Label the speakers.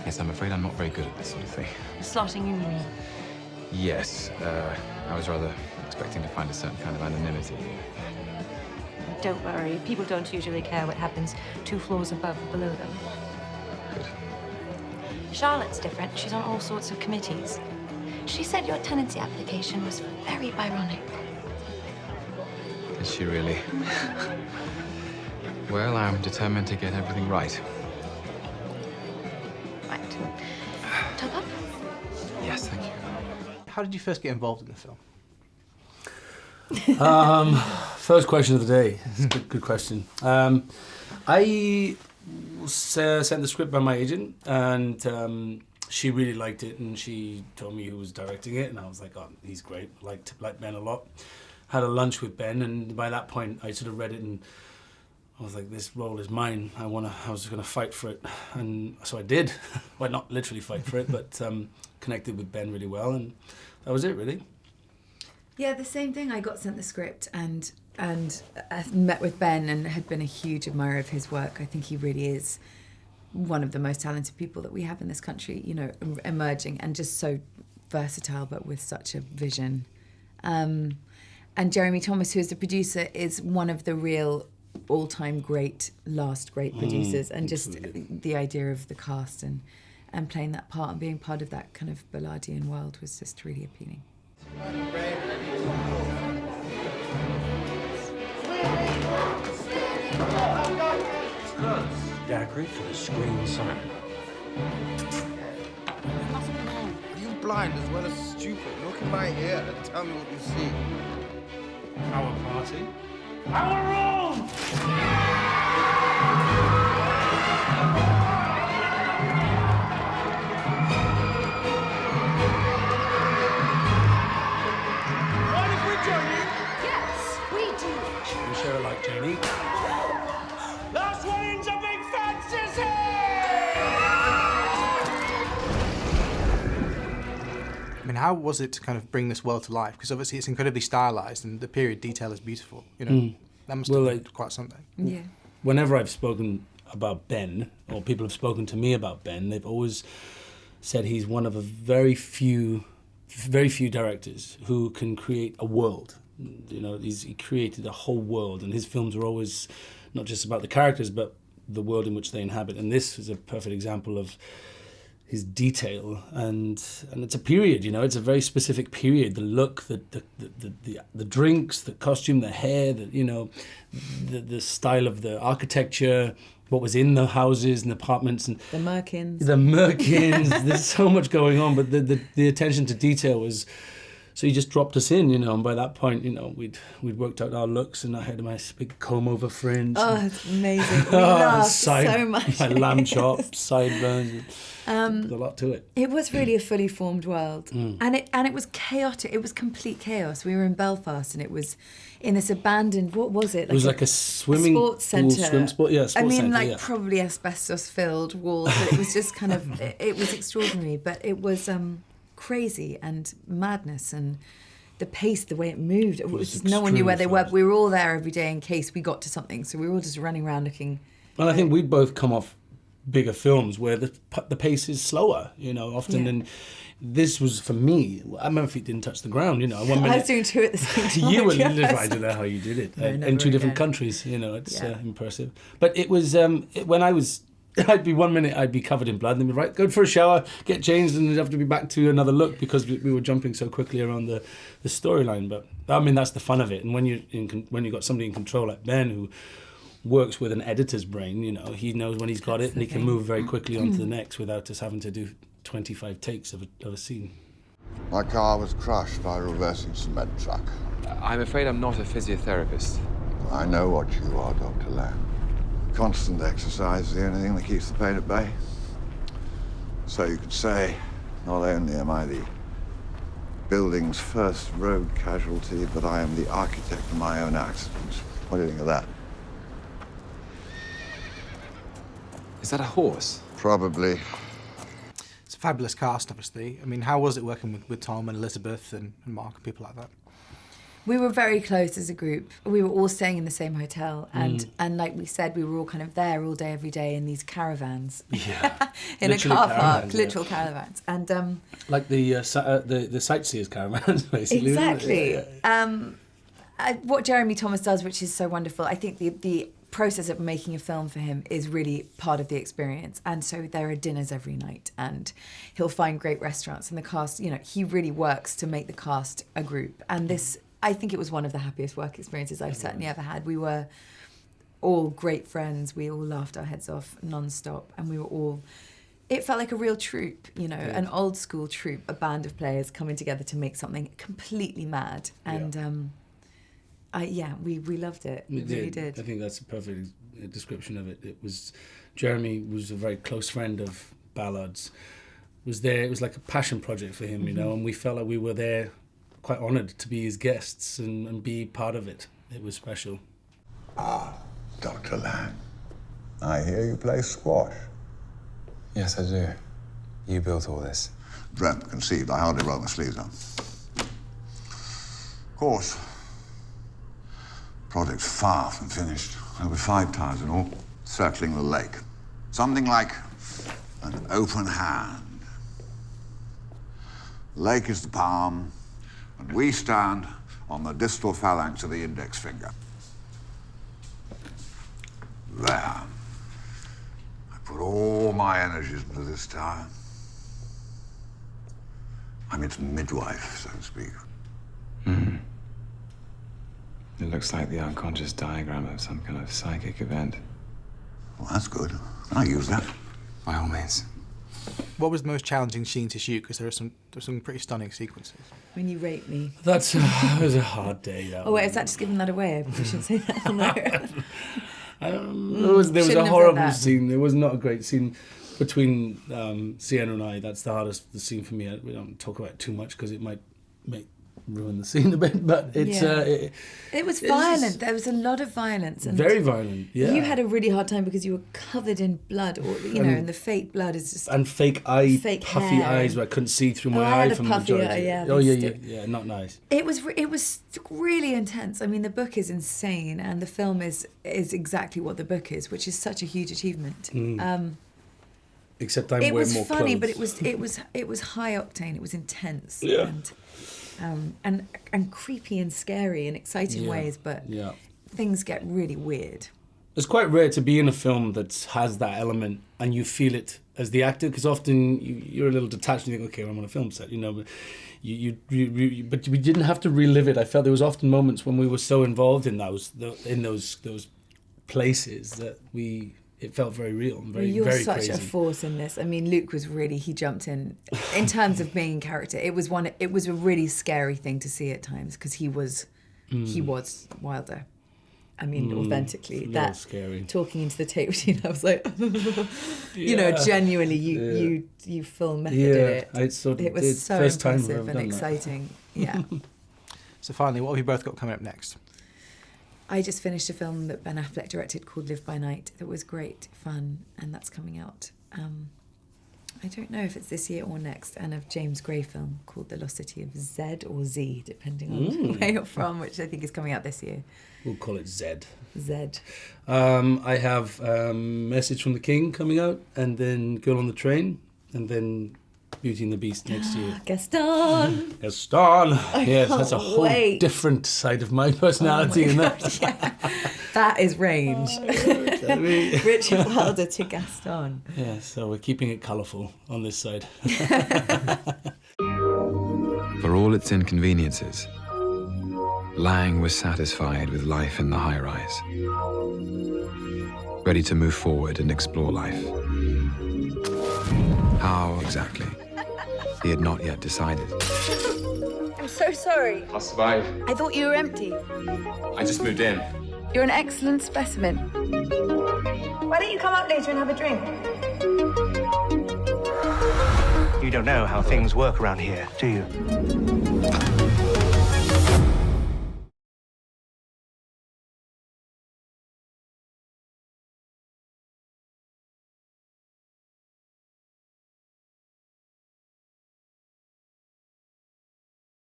Speaker 1: Yes, I'm afraid I'm not very good at this sort of thing.
Speaker 2: Slotting, you mean?
Speaker 1: Yes, I was rather expecting to find a certain kind of anonymity here.
Speaker 2: Don't worry. People don't usually care what happens 2 floors above or below them.
Speaker 1: Good.
Speaker 2: Charlotte's different. She's on all sorts of committees. She said your tenancy application was very Byronic.
Speaker 1: Is she really? Well, I'm determined to get everything right.
Speaker 2: Right. Top up?
Speaker 1: Yes, thank you.
Speaker 3: How did you first get involved in the film?
Speaker 4: First question of the day. It's a good question. I was sent the script by my agent, and she really liked it, and she told me who was directing it, and I was like, oh, he's great. I liked Ben a lot. Had a lunch with Ben, and by that point, I sort of read it, and I was like, this role is mine. I was going to fight for it, and so I did. Well, not literally fight for it, but connected with Ben really well, and that was it, really.
Speaker 5: Yeah, the same thing. I got sent the script and I met with Ben and had been a huge admirer of his work. I think he really is one of the most talented people that we have in this country, you know, emerging, and just so versatile, but with such a vision. And Jeremy Thomas, who is the producer, is one of the real all-time great producers, and just the idea of the cast and playing that part and being part of that kind of Ballardian world was just really appealing.
Speaker 6: Yeah, I agreed for the screen sign.
Speaker 7: Are you blind as well as stupid? Look in my ear and tell me what you see.
Speaker 6: Our party? Our room!
Speaker 7: Mind if we join you?
Speaker 2: Yes, we do.
Speaker 4: You share a like Janie.
Speaker 7: Last one in's a big fat sissy!
Speaker 3: I mean, how was it to kind of bring this world to life? Because obviously it's incredibly stylized and the period detail is beautiful. You know, that must have been quite something.
Speaker 5: Yeah.
Speaker 4: Whenever I've spoken about Ben, or people have spoken to me about Ben, they've always said he's one of a very few directors who can create a world. You know, he created a whole world, and his films are always not just about the characters, but the world in which they inhabit. And this is a perfect example of his detail, and it's a period. You know, it's a very specific period. The look, the drinks, the costume, the hair, the style of the architecture, what was in the houses and apartments, and
Speaker 5: The Merkins.
Speaker 4: There's so much going on, but the attention to detail was. So he just dropped us in, you know, and by that point, you know, we'd worked out our looks, and I had my big comb-over fringe.
Speaker 5: Oh, it's amazing. We laughed so much.
Speaker 4: My lamb chops, sideburns. There's a lot to it.
Speaker 5: It was really a fully formed world, and it was chaotic. It was complete chaos. We were in Belfast, and it was in this abandoned. What was it?
Speaker 4: It was like a swimming
Speaker 5: sports centre.
Speaker 4: Sports centre,
Speaker 5: probably asbestos-filled walls. But it was just kind of. It was extraordinary, but it was crazy and madness, and the pace, the way it moved. It was just, no one knew where they were. We were all there every day in case we got to something, so we were all just running around looking.
Speaker 4: Well, I think we'd both come off bigger films where the pace is slower, you know, often. And this was, for me, my feet didn't touch the ground, you know. 1 minute,
Speaker 5: I was doing 2 at the same time.
Speaker 4: You were, I don't know how you did it. In 2 different countries, you know, it's impressive. But it was, when I'd be covered in blood, and they'd be right, go for a shower, get changed, and they'd have to be back to another look because we were jumping so quickly around the storyline. But I mean, that's the fun of it. And when you got somebody in control like Ben, who works with an editor's brain, you know, he knows when he's got it, and he can move very quickly on to the next without us having to do 25 takes of a scene.
Speaker 8: My car was crushed by a reversing cement truck.
Speaker 1: I'm afraid I'm not a physiotherapist.
Speaker 8: I know what you are, Dr. Lamb. Constant exercise is the only thing that keeps the pain at bay. So you could say, not only am I the building's first road casualty, but I am the architect of my own accident. What do you think of that?
Speaker 1: Is that a horse?
Speaker 8: Probably.
Speaker 3: It's a fabulous cast, obviously. I mean, how was it working with Tom and Elizabeth and Mark and people like that?
Speaker 5: We were very close as a group. We were all staying in the same hotel, and like we said, we were all kind of there all day, every day in these caravans.
Speaker 4: Yeah.
Speaker 5: In
Speaker 4: Literally
Speaker 5: a car park,
Speaker 4: caravans, yeah.
Speaker 5: literal caravans, and
Speaker 4: Like the sightseers caravans, basically.
Speaker 5: exactly.
Speaker 4: Yeah.
Speaker 5: What Jeremy Thomas does, which is so wonderful, I think the process of making a film for him is really part of the experience. And so there are dinners every night, and he'll find great restaurants, and the cast, you know, he really works to make the cast a group. And this, I think it was one of the happiest work experiences I've certainly ever had. We were all great friends. We all laughed our heads off non-stop, and we were all... It felt like a real troupe, you know, an old school troupe, a band of players coming together to make something completely mad. And we loved it. We really did.
Speaker 4: I think that's a perfect description of it. It was Jeremy was a very close friend of Ballard's. Was there? It was like a passion project for him, you know, and we felt like we were there, quite honoured to be his guests and be part of it. It was special.
Speaker 8: Ah, Dr. Lang. I hear you play squash.
Speaker 1: Yes, I do. You built all this.
Speaker 8: Dreamt, conceived. I hardly roll my sleeves up. Of course, project's far from finished. Over 5 towers in all, circling the lake. Something like an open hand. The lake is the palm, and we stand on the distal phalanx of the index finger. There. I put all my energies into this tower. I'm its midwife, so to speak.
Speaker 1: It looks like the unconscious diagram of some kind of psychic event.
Speaker 8: Well, that's good. I'll use that.
Speaker 1: By all means.
Speaker 3: What was the most challenging scene to shoot? Because there are some pretty stunning sequences.
Speaker 5: When you rape me.
Speaker 4: That was a hard day. That
Speaker 5: Oh wait, is that just giving that away? I shouldn't say that on there.
Speaker 4: There was
Speaker 5: Shouldn't
Speaker 4: a
Speaker 5: have
Speaker 4: horrible
Speaker 5: done that.
Speaker 4: scene. There was not a great scene between Sienna and I. That's the hardest scene for me. We don't talk about it too much because it might ruin the scene a bit. But it's
Speaker 5: it was violent. There was a lot of violence. And
Speaker 4: very violent. Yeah.
Speaker 5: You had a really hard time because you were covered in blood, or you know, and the fake blood is just
Speaker 4: and fake puffy
Speaker 5: hair.
Speaker 4: eyes where I couldn't see through my
Speaker 5: I
Speaker 4: eye
Speaker 5: had a
Speaker 4: from the
Speaker 5: puffy
Speaker 4: majority.
Speaker 5: eye, yeah,
Speaker 4: Oh
Speaker 5: they
Speaker 4: yeah,
Speaker 5: stick.
Speaker 4: yeah, not nice.
Speaker 5: It was really intense. I mean, the book is insane, and the film is exactly what the book is, which is such a huge achievement.
Speaker 4: Except I'm
Speaker 5: It
Speaker 4: wearing
Speaker 5: was
Speaker 4: more
Speaker 5: funny,
Speaker 4: clothes.
Speaker 5: but it was high octane. It was intense.
Speaker 4: Yeah.
Speaker 5: And creepy and scary in exciting ways, but things get really weird.
Speaker 4: It's quite rare to be in a film that has that element and you feel it as the actor, because often you're a little detached and you think, okay, I'm on a film set, you know, but but we didn't have to relive it. I felt there was often moments when we were so involved in those places that it felt very real and very,
Speaker 5: You're
Speaker 4: very
Speaker 5: such
Speaker 4: crazy.
Speaker 5: a force in this. I mean, Luke was really, he jumped in terms of being in character. It was a really scary thing to see at times because he was Wilder. I mean, authentically, that
Speaker 4: scary.
Speaker 5: Talking into the tape machine, I was like, you know, genuinely, you full methoded it. It was so
Speaker 4: first time I've
Speaker 5: impressive
Speaker 4: ever
Speaker 5: and
Speaker 4: done
Speaker 5: exciting. Yeah.
Speaker 3: So finally, what have you both got coming up next?
Speaker 5: I just finished a film that Ben Affleck directed called Live by Night that was great fun, and that's coming out. I don't know if it's this year or next, and a James Gray film called The Lost City of Z or Z, depending on where you're from, which I think is coming out this year.
Speaker 4: We'll call it Zed.
Speaker 5: Zed.
Speaker 4: I have Message from the King coming out, and then Girl on the Train, and then Beauty and the Beast next year.
Speaker 5: Gaston!
Speaker 4: Gaston! Yes, that's a
Speaker 5: can't
Speaker 4: whole
Speaker 5: wait.
Speaker 4: different side of my personality in that.
Speaker 5: Yeah. That is range. Richard Wilder to Gaston.
Speaker 4: Yeah, so we're keeping it colourful on this side.
Speaker 1: For all its inconveniences, Lang was satisfied with life in the high-rise, ready to move forward and explore life. How exactly? He had not yet decided.
Speaker 9: I'm so sorry.
Speaker 1: I'll survive.
Speaker 9: I thought you were empty.
Speaker 1: I just moved in.
Speaker 9: You're an excellent specimen. Why don't you come up later and have a drink?
Speaker 10: You don't know how things work around here, do you?